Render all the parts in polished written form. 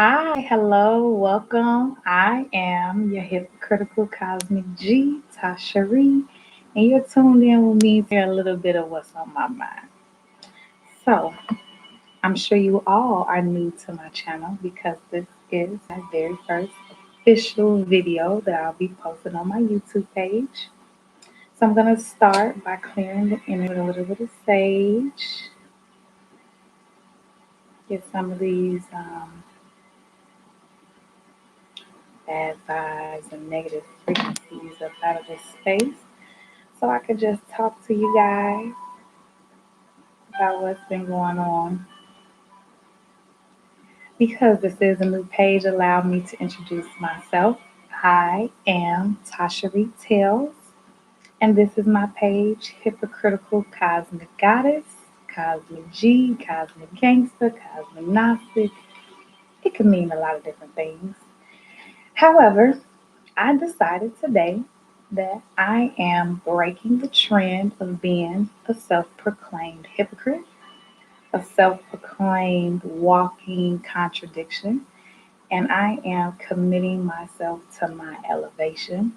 Hi, hello, welcome. I am your hypocritical cosmic G, Tasha Ree, and you're tuned in with me to hear a little bit of what's on my mind. So, I'm sure you all are new to my channel because this is my very first official video that I'll be posting on my YouTube page. So, I'm going to start by clearing the inner with a little bit of sage, get some of these bad vibes and negative frequencies up out of this space so I could just talk to you guys about what's been going on. Because this is a new page, allow me to introduce myself. I am Tasha Reed Tales, and this is my page, Hypocritical Cosmic Goddess, Cosmic G, Cosmic Gangster, Cosmic Gnostic. It could mean a lot of different things. However, I decided today that I am breaking the trend of being a self proclaimed hypocrite, a self proclaimed walking contradiction, and I am committing myself to my elevation.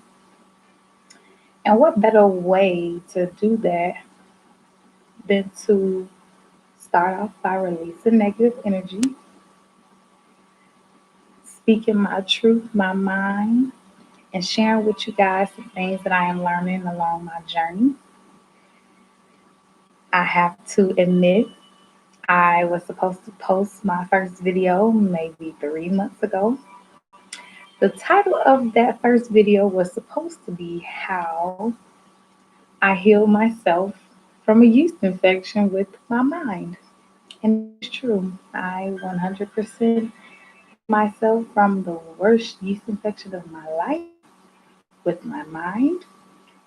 And what better way to do that than to start off by releasing negative energy, speaking my truth, my mind, and sharing with you guys the things that I am learning along my journey. I have to admit, I was supposed to post my first video maybe 3 months ago. The title of that first video was supposed to be How I Heal Myself from a Yeast Infection with My Mind. And it is true. I 100% healed myself from the worst yeast infection of my life with my mind.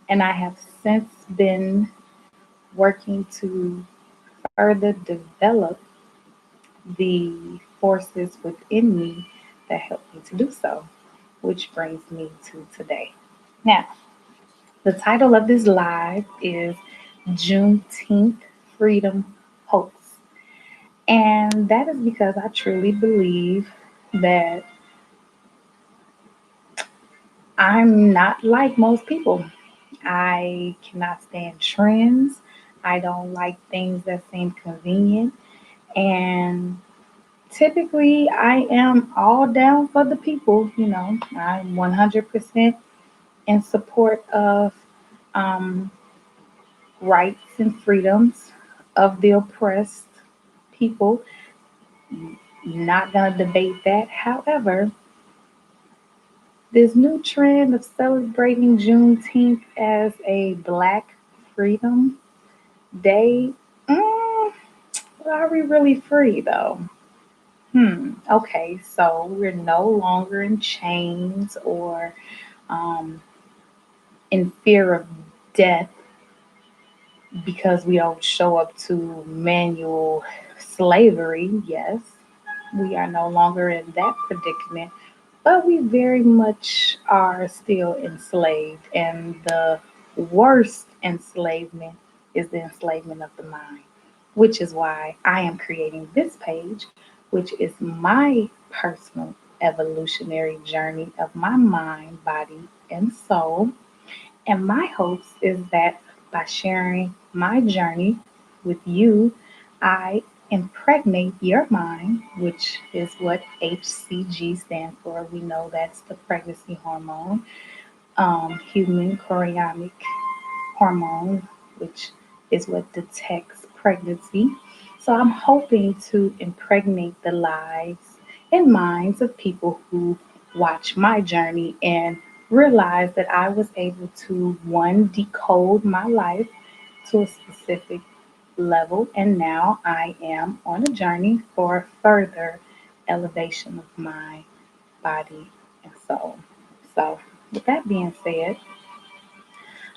And I have since been working to further develop the forces within me that help me to do so, which brings me to today. Now, the title of this live is Juneteenth Freedom Hoax. And that is because I truly believe that I'm not like most people. I cannot stand trends. I don't like things that seem convenient. And typically, I am all down for the people. I'm 100% in support of um, rights and freedoms of the oppressed people. Not going to debate that. However, this new trend of celebrating Juneteenth as a Black Freedom Day, mm, are we really free though? Okay, so we're no longer in chains or um, in fear of death because we don't show up to manual slavery. Yes, we are no longer in that predicament, but we very much are still enslaved. And the worst enslavement is the enslavement of the mind, which is why I am creating this page, which is my personal evolutionary journey of my mind, body, and soul. And my hopes is that by sharing my journey with you, I impregnate your mind, which is what HCG stands for. We know that's the pregnancy hormone, human chorionic hormone, which is what detects pregnancy. So I'm hoping to impregnate the lives and minds of people who watch my journey and realize that I was able to, one, decode my life to a specific level, and now I am on a journey for further elevation of my body and soul. So, with that being said,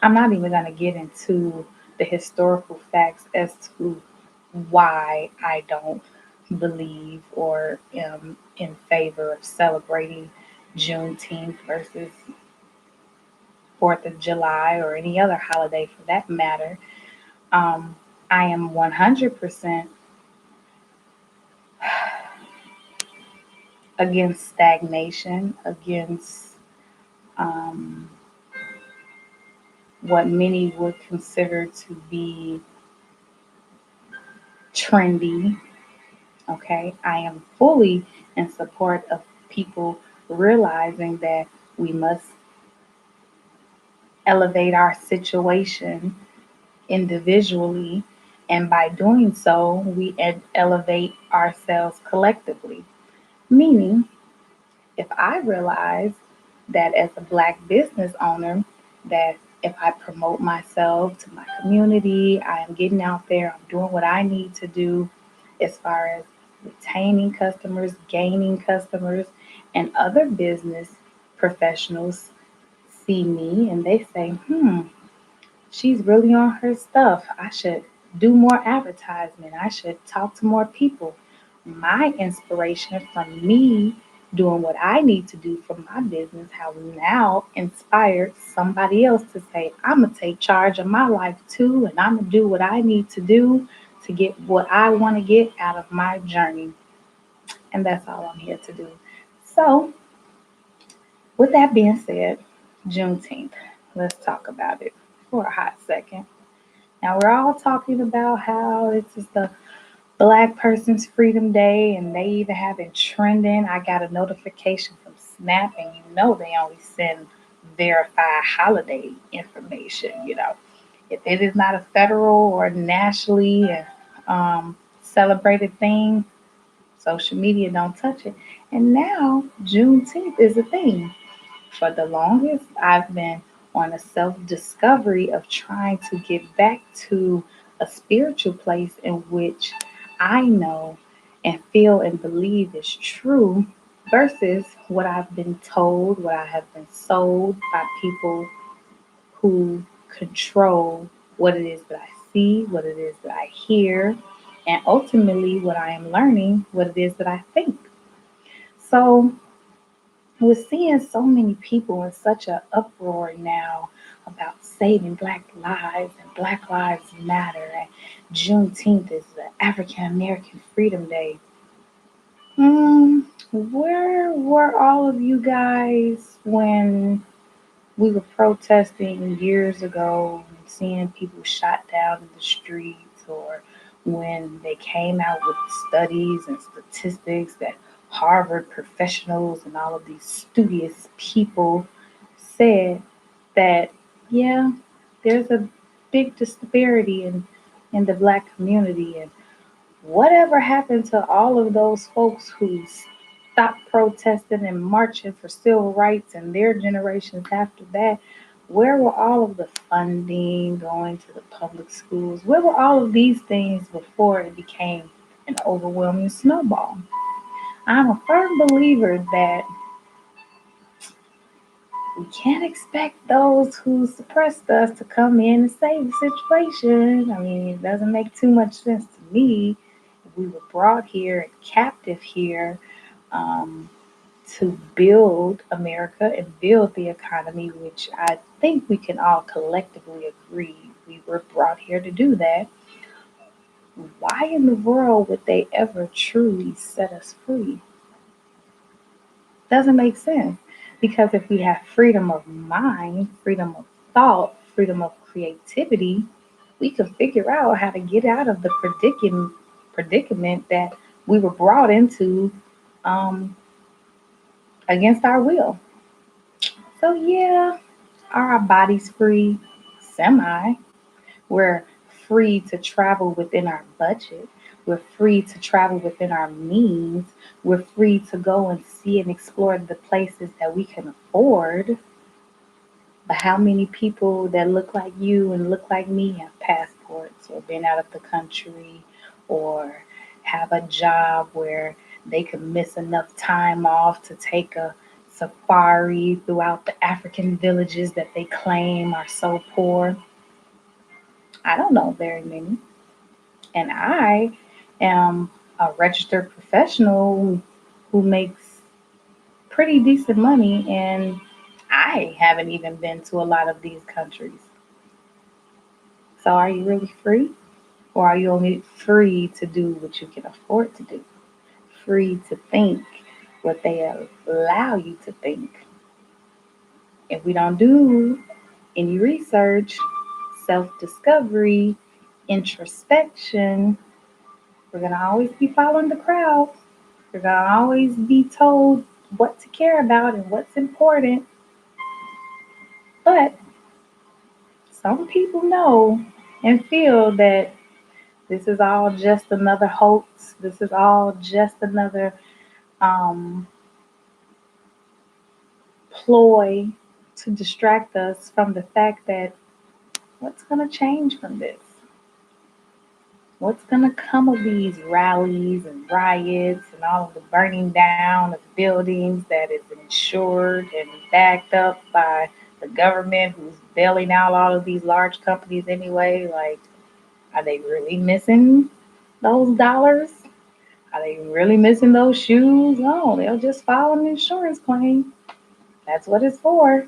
I'm not even going to get into the historical facts as to why I don't believe or am in favor of celebrating Juneteenth versus 4th of July or any other holiday for that matter. Um, I am 100% against stagnation, against um, what many would consider to be trendy. Okay, I am fully in support of people realizing that we must elevate our situation individually, and by doing so, we elevate ourselves collectively. Meaning, if I realize that as a black business owner, that if I promote myself to my community, I am getting out there, I'm doing what I need to do as far as retaining customers, gaining customers, and other business professionals see me and they say, she's really on her stuff. I should do more advertisement. I should talk to more people. My inspiration from me doing what I need to do for my business have now inspired somebody else to say, I'm going to take charge of my life too, and I'm going to do what I need to do to get what I want to get out of my journey. And that's all I'm here to do. So, with that being said, Juneteenth, let's talk about it for a hot second. Now we're all talking about how this is the Black Person's Freedom Day, and they even have it trending. I got a notification from Snap, and you know they only send verified holiday information. If it is not a federal or nationally celebrated thing, social media don't touch it. And now Juneteenth is a thing. For the longest, I've been on a self discovery of trying to get back to a spiritual place in which I know and feel and believe is true versus what I've been told, what I have been sold by people who control what it is that I see, what it is that I hear, and ultimately what I am learning, what it is that I think. So, we're seeing so many people in such an uproar now about saving Black lives and Black Lives Matter and Juneteenth is the African American Freedom Day. Where were all of you guys when we were protesting years ago and seeing people shot down in the streets, or when they came out with studies and statistics that Harvard professionals and all of these studious people said that, yeah, there's a big disparity in the black community, and whatever happened to all of those folks who stopped protesting and marching for civil rights and their generations after that? Where were all of the funding going to the public schools? Where were all of these things before it became an overwhelming snowball? I'm a firm believer that we can't expect those who suppressed us to come in and save the situation. I mean, it doesn't make too much sense to me. We were brought here and captive here um, to build America and build the economy, which I think we can all collectively agree we were brought here to do that. Why in the world would they ever truly set us free? Doesn't make sense. Because if we have freedom of mind, freedom of thought, freedom of creativity, we can figure out how to get out of the predicament that we were brought into um, against our will. So, yeah, are our bodies free? Semi. We're free to travel within our budget. We're free to travel within our means. We're free to go and see and explore the places that we can afford. But how many people that look like you and look like me have passports or been out of the country or have a job where they can miss enough time off to take a safari throughout the African villages that they claim are so poor? I don't know very many. And I am a registered professional who makes pretty decent money, and I haven't even been to a lot of these countries. So are you really free? Or are you only free to do what you can afford to do? Free to think, what they allow you to think. If we don't do any research, self discovery, introspection, we're going to always be following the crowd. We're going to always be told what to care about and what's important. But some people know and feel that this is all just another hoax. This is all just another um, ploy to distract us from the fact that what's going to change from this? What's going to come of these rallies and riots and all of the burning down of buildings that is insured and backed up by the government who's bailing out all of these large companies anyway? Like, are they really missing those dollars? Are they really missing those shoes? No, they'll just file an insurance claim. That's what it's for.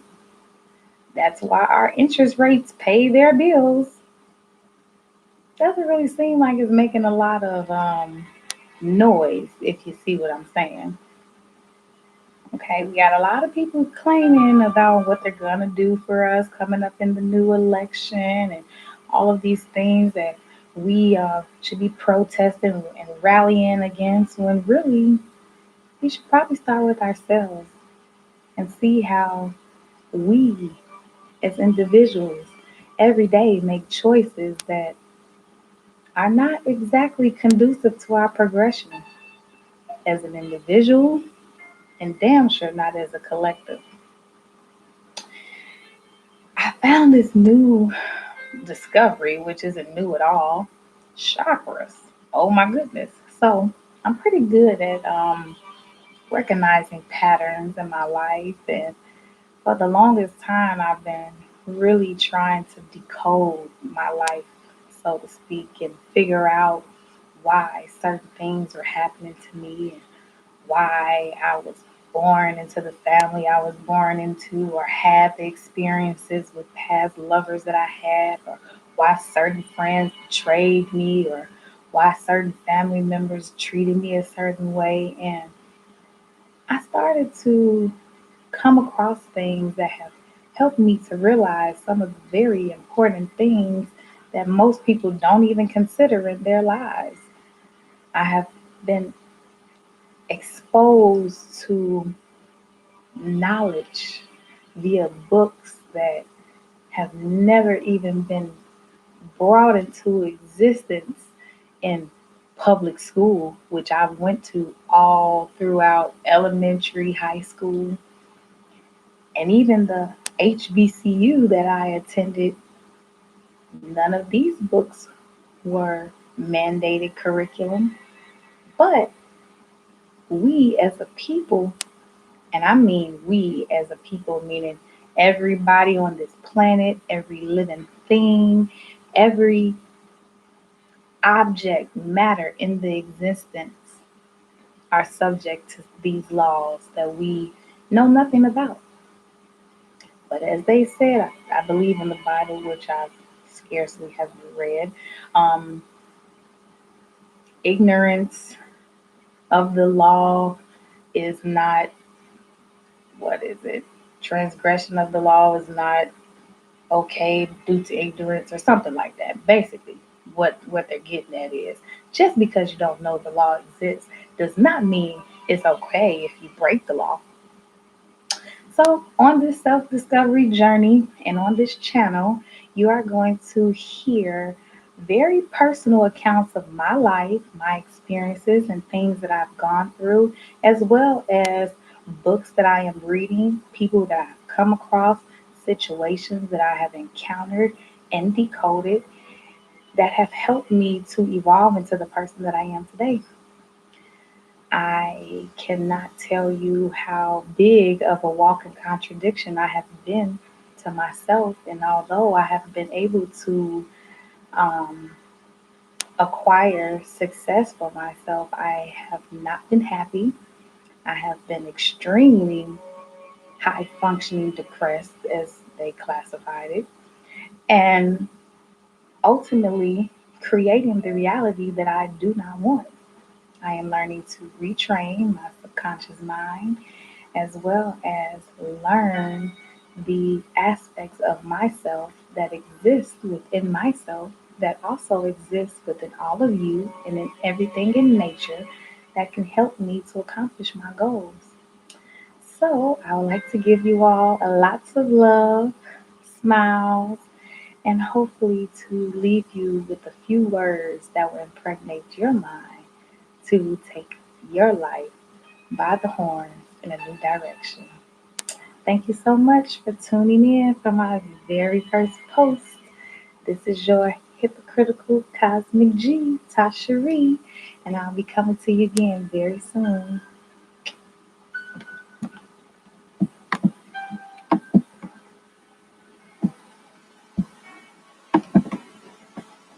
That's why our interest rates pay their bills. Doesn't really seem like it's making a lot of noise, if you see what I'm saying. Okay, we got a lot of people claiming about what they're gonna do for us coming up in the new election and all of these things that we should be protesting and rallying against. When really, we should probably start with ourselves and see how we, as individuals, every day make choices that are not exactly conducive to our progression as an individual and damn sure not as a collective. I found this new discovery, which isn't new at all, chakras. Oh my goodness. So I'm pretty good at recognizing patterns in my life. And for the longest time, I've been really trying to decode my life, so to speak, and figure out why certain things were happening to me and why I was born into the family I was born into, or had the experiences with past lovers that I had, or why certain friends betrayed me, or why certain family members treated me a certain way. And I started to come across things that have helped me to realize some of the very important things that most people don't even consider in their lives. I have been exposed to knowledge via books that have never even been brought into existence in public school, which I went to all throughout elementary, high school, and even the HBCU that I attended. None of these books were mandated curriculum, but we as a people, and I mean we as a people, meaning everybody on this planet, every living thing, every object, matter in the existence are subject to these laws that we know nothing about. But as they said, I believe in the Bible, which I scarcely have read. Um, Ignorance of the law is not, what is it? Transgression of the law is not okay due to ignorance or something like that. Basically, what they're getting at is just because you don't know the law exists does not mean it's okay if you break the law. So, on this self discovery journey and on this channel, you are going to hear very personal accounts of my life, my experiences, and things that I've gone through, as well as books that I am reading, people that I've come across, situations that I have encountered and decoded that have helped me to evolve into the person that I am today. I cannot tell you how big of a walking contradiction I have been to myself. And although I have been able to um, acquire success for myself, I have not been happy. I have been extremely high functioning depressed, as they classified it, and ultimately creating the reality that I do not want. I am learning to retrain my subconscious mind as well as learn the aspects of myself that exist within myself that also exist within all of you and in everything in nature that can help me to accomplish my goals. So, I would like to give you all a lots of love, smiles, and hopefully to leave you with a few words that will impregnate your mind to take your life by the horns in a new direction. Thank you so much for tuning in for my very first post. This is your hypocritical cosmic G, Tasha Ree, and I'll be coming to you again very soon.